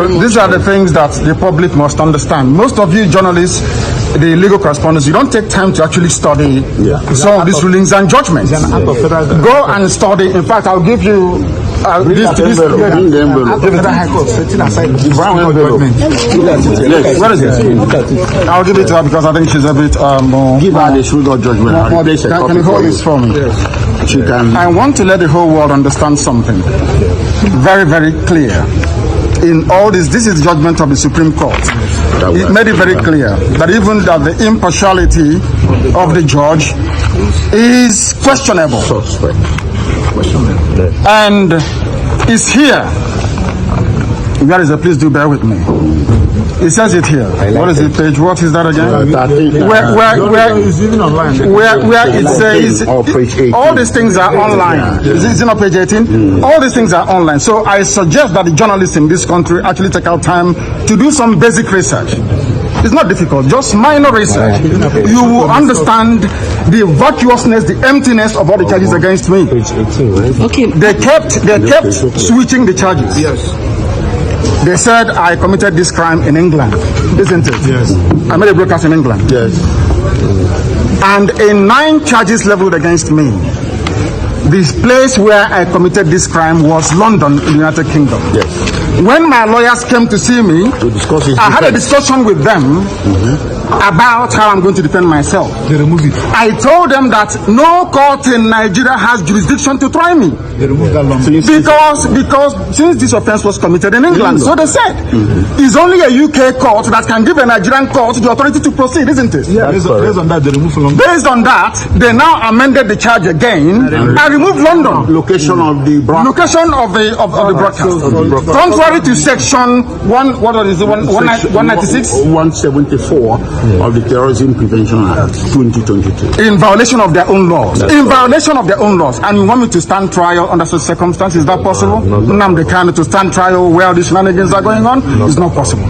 These are the things that the public must understand. Most of you journalists, the legal correspondents, you don't take time to actually study some of these rulings and judgments. Go and study. In fact, I'll give you this envelope. Where is it? I'll give it to her because I think she's a bit more. Give her the sugar judgment. Can you hold this for me? Yes. She can. I want to let the whole world understand something very, very clear. In all this is judgment of the Supreme Court. It made it very clear that even that the impartiality of the judge is questionable. And is here. Where is it? Please do bear with me. It says it here. What is it, page? What is that again? Where it says all these things are online. Is it not page 18? All these things are online. So I suggest that the journalists in this country actually take out time to do some basic research. It's not difficult, just minor research. You will understand the vacuousness, the emptiness of all the charges against me. Okay. They kept switching the charges. Yes. They said I committed this crime in England, isn't it? Yes. I made a broadcast in England. Yes. And in 9 charges leveled against me, this place where I committed this crime was London in the United Kingdom. Yes. When my lawyers came to see me, To discuss it. I had a discussion with them about how I'm going to defend myself. They removed it. I told them that no court in Nigeria has jurisdiction to try me. They removed that lump. Because since this offense was committed in England, so they said, it's only a UK court that can give a Nigerian court the authority to proceed, isn't it? Yeah, based on that, they removed lump. Based on that, they now amended the charge again and removed London. Location of the broadcast. Location of the broadcast. Contrary to section 196, 174 of the Terrorism Prevention Act 2022. in violation of their own laws. Violation of their own laws. And you want me to stand trial under such circumstances? Is that possible? Nnamdi Kanu to stand trial where these shenanigans are going on? It's not possible.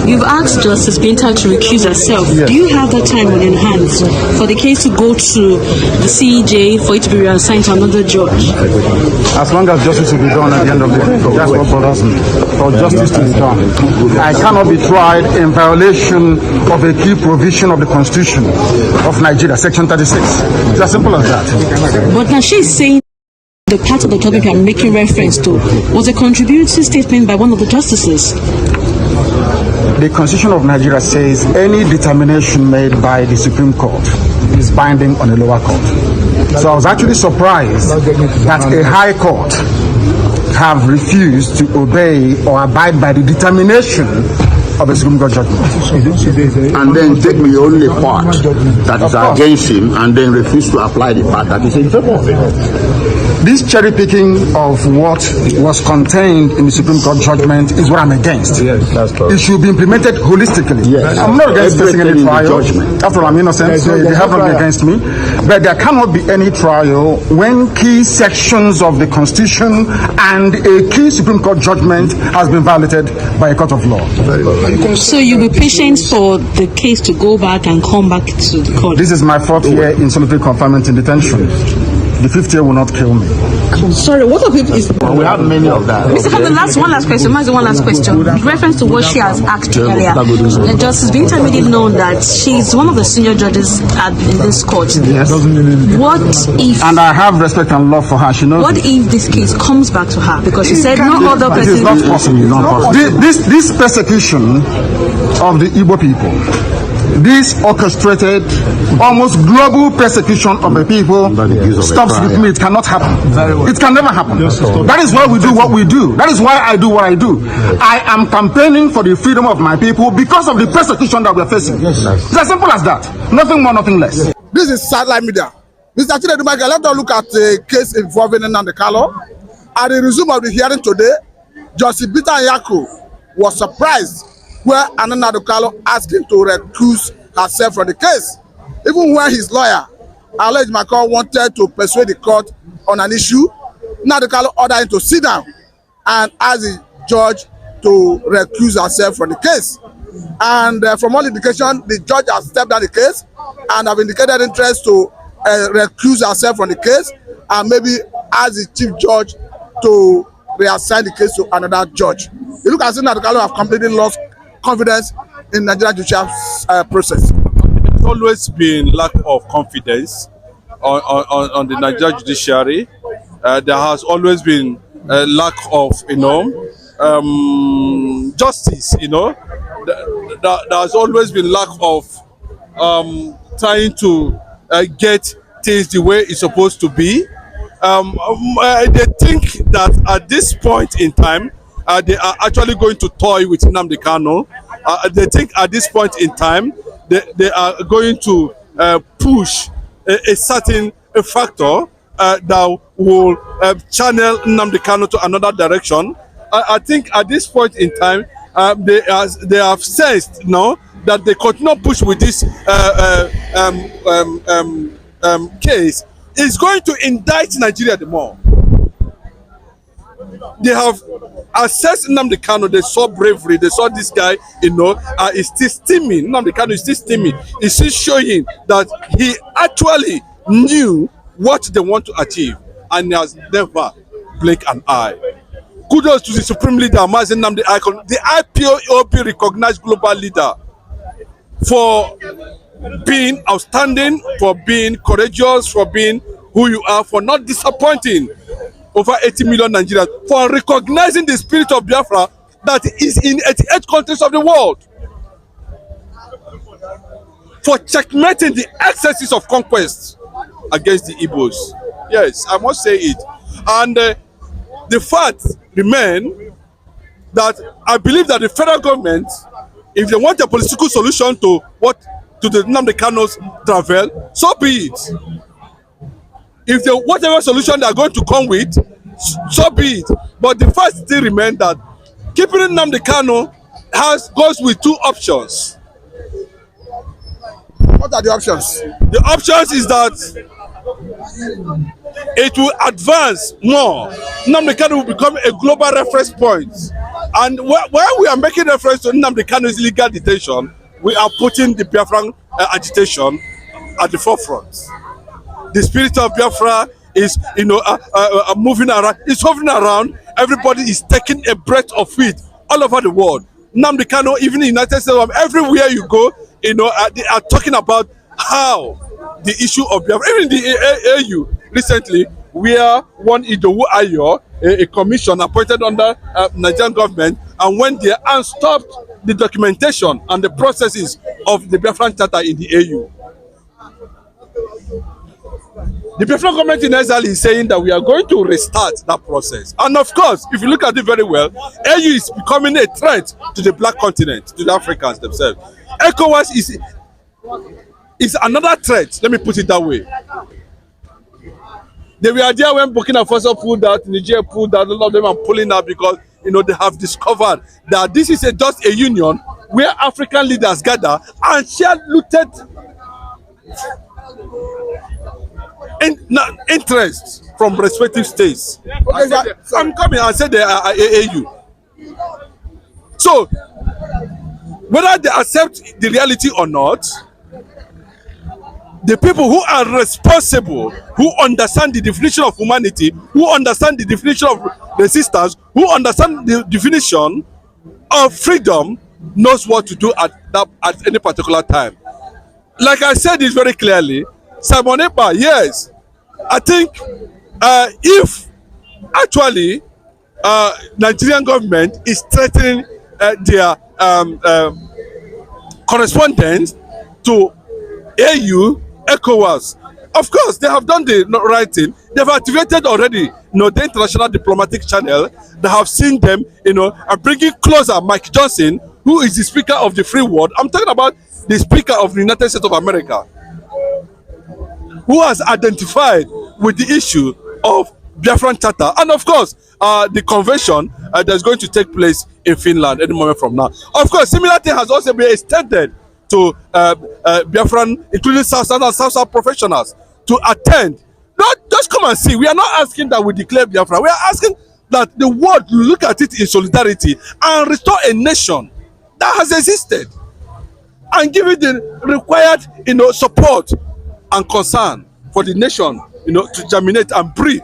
You've asked Justice Binta to recuse herself. Yes. Do you have that time on your hands for the case to go to the CEJ for it to be reassigned to another judge? As long as justice will be done at the end of the day, that's what bothers me. For justice to be done. I cannot be tried in violation of a key provision of the Constitution of Nigeria, Section 36. It's as simple as that. But now she's saying the part of the topic I'm making reference to was a contributory statement by one of the justices. The Constitution of Nigeria says any determination made by the Supreme Court is binding on a lower court. So I was actually surprised that a high court have refused to obey or abide by the determination of a Supreme Court judgment. And then take the only part that is against him and then refuse to apply the part that is in favor of him. This cherry picking of what was contained in the Supreme Court judgment is what I'm against. Yes, that's correct. It should be implemented holistically. Yes. I'm not against facing any trial. Judgment. After all, I'm innocent, so they have not been against me. But there cannot be any trial when key sections of the Constitution and a key Supreme Court judgment has been violated by a court of law. So you'll be patient for the case to go back and come back to the court? This is my 4th year in solitary confinement in detention. The 5th year will not kill me. Sorry, what of it is... Well, we have many of that. Mr. Kanu, one last question. One last question. In reference to what she has asked earlier, Justice Binta made it known that she's one of the senior judges in this court. Yes. What if... And I have respect and love for her. She knows. What if this case comes back to her? Because she said no other It is person... not possible. It's not possible. This persecution of the Igbo people, this orchestrated, almost global persecution of the people stops with me. It cannot happen. It can never happen. That is why we do what we do. That is why I do what I do. I am campaigning for the freedom of my people because of the persecution that we are facing. It's as simple as that. Nothing more, nothing less. This is satellite media. Mr. Chinedu, let us look at a case involving Nnamdi Kanu. At the resume of the hearing today, Justice Binta Nyanko was surprised where Nnamdi Kanu asked him to recuse herself from the case, even when his lawyer, Alex McCall, wanted to persuade the court on an issue. Nnamdi Kanu ordered him to sit down and ask the judge to recuse herself from the case. And from all indication, the judge has stepped down the case and have indicated interest to recuse herself from the case and maybe ask the chief judge to reassign the case to another judge. You look at Nnamdi Kanu have completely lost confidence in Nigerian judicial process. There's always been lack of confidence on the Nigerian judiciary. There has always been a lack of, justice. There has always been lack of trying to get things the way it's supposed to be. They think that at this point in time, they are actually going to toy with Nnamdi Kanu. They think at this point in time, they are going to push a certain factor that will channel Nnamdi Kanu to another direction. I think at this point in time, they have sensed now that they continue push with this case is going to indict Nigeria the more. They have assessed Nnamdi Kanu. They saw bravery. They saw this guy, is still steaming. Nnamdi Kanu is still steaming. He's still showing that he actually knew what they want to achieve, and he has never blinked an eye. Kudos to the Supreme Leader, Mazi Nnamdi Kanu, the IPOB recognized global leader, for being outstanding, for being courageous, for being who you are, for not disappointing over 80 million Nigerians, for recognizing the spirit of Biafra that is in 88 countries of the world, for checkmating the excesses of conquest against the Igbos. Yes, I must say it. And the fact remains that I believe that the federal government, if they want a political solution to the Nnamdi Kanu's travel, so be it. If they whatever solution they are going to come with, so be it. But the fact still remains that keeping Nnamdi Kanu goes with two options. What are the options? The options is that it will advance more. Nnamdi Kanu will become a global reference point. And while we are making reference to Nnamdi Kanu's illegal detention, we are putting the Biafran agitation at the forefront. The spirit of Biafra is, moving around. It's hovering around. Everybody is taking a breath of it all over the world. Nnamdi Kanu, even in the United States, everywhere you go, they are talking about how the issue of Biafra, even the AU recently, where one Idowu Ayo, a commission appointed under Nigerian government, and went there and stopped the documentation and the processes of the Biafran Charter in the AU. The Biafran government in exile is saying that we are going to restart that process. And of course, if you look at it very well, AU is becoming a threat to the black continent, to the Africans themselves. ECOWAS is another threat, let me put it that way. They were there when Burkina Faso pulled out, Niger pulled out, a lot of them are pulling out because they have discovered that this is just a union where African leaders gather and share looted interests from respective states. Okay, I'm coming and say they are AAU. So, whether they accept the reality or not, the people who are responsible, who understand the definition of humanity, who understand the definition of resistance, who understand the definition of freedom, knows what to do at any particular time. Like I said this very clearly, Simon Ekpa, yes, I think if actually Nigerian government is threatening their correspondence to AU, ECOWAS, of course they have done the right thing. They've activated already the international diplomatic channel. They have seen them and bringing closer Mike Johnson, who is the speaker of the free world. I'm talking about the speaker of the United States of America, who has identified with the issue of Biafran Charter, and of course the convention that's going to take place in Finland any moment from now. Of course, similar thing has also been extended to Biafran, including South and South professionals, to attend. Not just come and see. We are not asking that we declare Biafra. We are asking that the world look at it in solidarity and restore a nation that has existed, and give it the required support and concern for the nation to germinate and breed.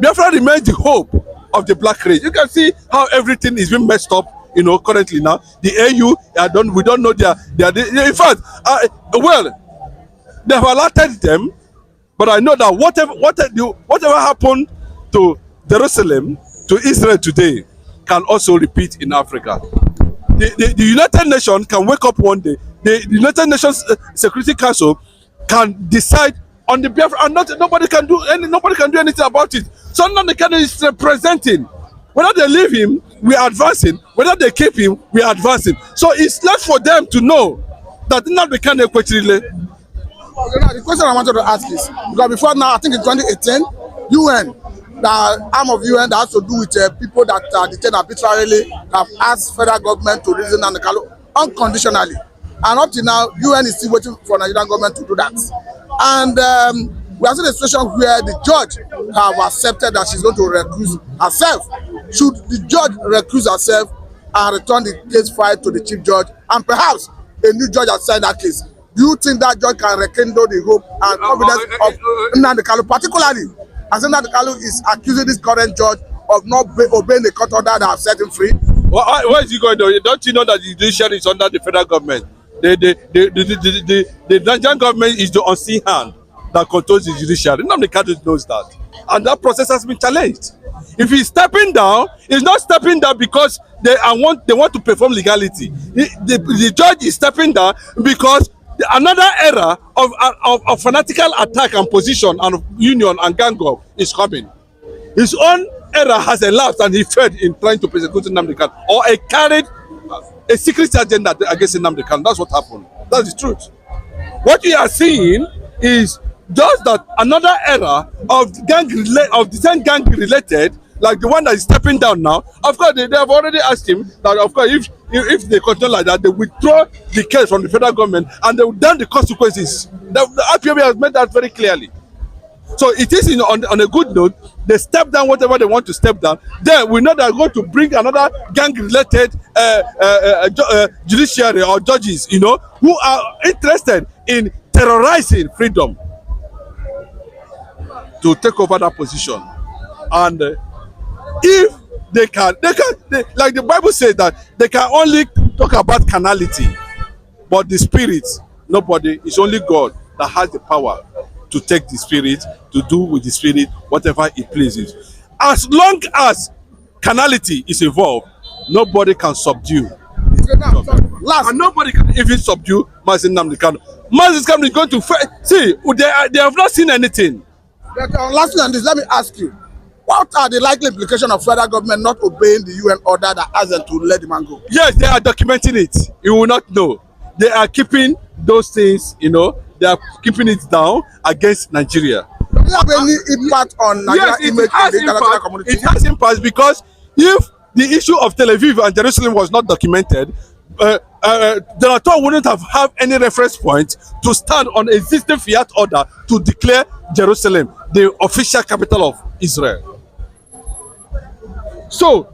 Biafra remains the hope of the black race. You can see how everything is being messed up, you know, currently now. The AU, we don't know in fact, well, they have alerted them, but I know that whatever happened to Jerusalem, to Israel today, can also repeat in Africa. The United Nations can wake up one day. The United Nations Security Council can decide on the behalf, and nobody can do anything about it. So Nnamdi Kanu is representing. Whether they leave him, we are advancing. Whether they keep him, we are advancing. So it's left for them to know that Nnamdi Kanu equatorially. The question I wanted to ask is, because before now, I think in 2018, UN, the arm of UN that has to do with people that are detained arbitrarily, have asked federal government to release Nnamdi Kanu unconditionally. And up to now, UN is still waiting for Nigerian government to do that. And we are in a situation where the judge have accepted that she's going to recuse herself. Should the judge recuse herself and return the case file to the chief judge, and perhaps a new judge has signed that case, do you think that judge can rekindle the hope and confidence of Nnamdi Kanu, particularly as Nnamdi Kanu is accusing this current judge of not obeying the court order that have set him free? Well, where is he going to? Don't you know that the judicial is under the federal government? The Nigerian government is the unseen hand that controls the judiciary. Nnamdi Kanu knows that, and that process has been challenged. If he's stepping down, he's not stepping down because they want to perform legality. The judge is stepping down because another era of fanatical attack and position and union and gang up is coming. His own era has elapsed and he failed in trying to persecute Nnamdi Kanu, or he carried a secret agenda against Nnamdi Kanu. That's what happened. That's the truth. What we are seeing is just that another era of the same gang related, like the one that is stepping down now. Of course, they have already asked him that, of course, if they continue like that, they withdraw the case from the federal government and they will down the consequences. The IPOB has made that very clearly. So it is on a good note. They step down whatever they want to step down. Then we know they are going to bring another gang-related judiciary or judges, you know, who are interested in terrorizing freedom to take over that position. And if they can, like the Bible says that they can only talk about carnality, but the spirit, nobody. It's only God that has the power to take the spirit, to do with the spirit whatever it pleases. As long as carnality is involved, nobody can subdue. Last, And nobody can even subdue Mazi Nnamdi Kanu. Mazi Kanu is going to see. They have not seen anything. but, lastly on this, let me ask you, what are the likely implications of federal government not obeying the UN order that asked them to let the man go? Yes, they are documenting it. You will not know. They are keeping those things, you know, they are keeping it down against Nigeria. Do you have any impact on Nigeria's image in the international community? It has impact because if the issue of Tel Aviv and Jerusalem was not documented, Donald Trump wouldn't have any reference point to stand on existing fiat order to declare Jerusalem the official capital of Israel. So,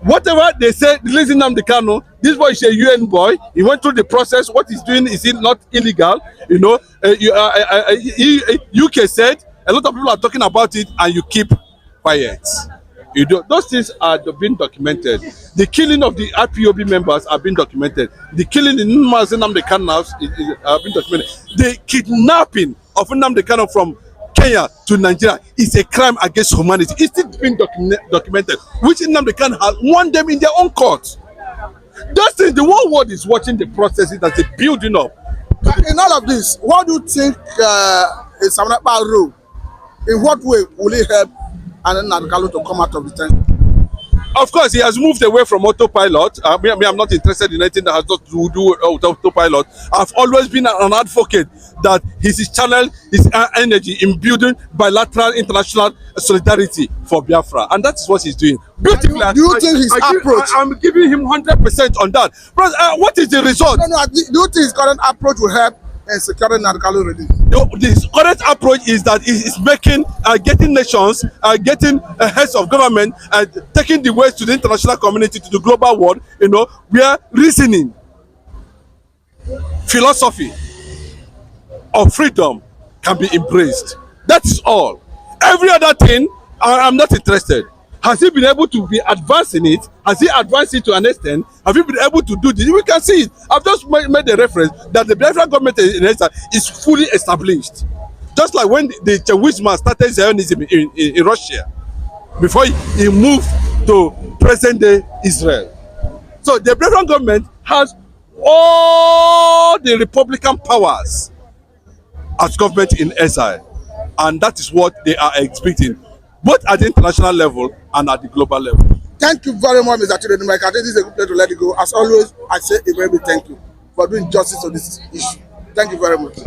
whatever they say, releasing Nnamdi Kanu, this boy is a UN boy. He went through the process. What he's doing is not illegal. You know, UK said a lot of people are talking about it, and you keep quiet. You do, those things are being documented. The killing of the IPOB members are being documented. The killing in Nnamdi Kanu house is being documented. The kidnapping of Nnamdi Kanu from Kenya to Nigeria is a crime against humanity. It's still being documented, which Nnamdi Kanu has won them in their own court. Those things, the whole world is watching the processes that they're building up. In all of this, what do you think is Samanapa role? In what way will it help Nnamdi Kanu to come out of the tent? Of course, he has moved away from autopilot. I'm not interested in anything that has got to do with autopilot. I've always been an advocate that he's channeled his energy in building bilateral international solidarity for Biafra, and that's what he's doing. Beautifully. Do you think his approach? I'm giving him 100% on that. But what is the result? No, do you think his current approach will help in securing Nnamdi Kanu release? The current approach is that it is making, getting nations, getting heads of government, taking the way to the international community, to the global world, you know, where reasoning, philosophy of freedom can be embraced. That is all. Every other thing, I'm not interested. Has he been able to be advancing it? Has he advanced it to an extent? Have you been able to do this? We can see it. I've just made a reference that the Biafran government in Esther is fully established. Just like when the Chawisma started Zionism in Russia, before he moved to present-day Israel. So the Biafran government has all the Republican powers as government in exile, and that is what they are expecting, both at the international level and at the global level. Thank you very much, Mr. Chinedu. I think this is a good place to let it go. As always, I say a very big thank you for doing justice on this issue. Thank you very much.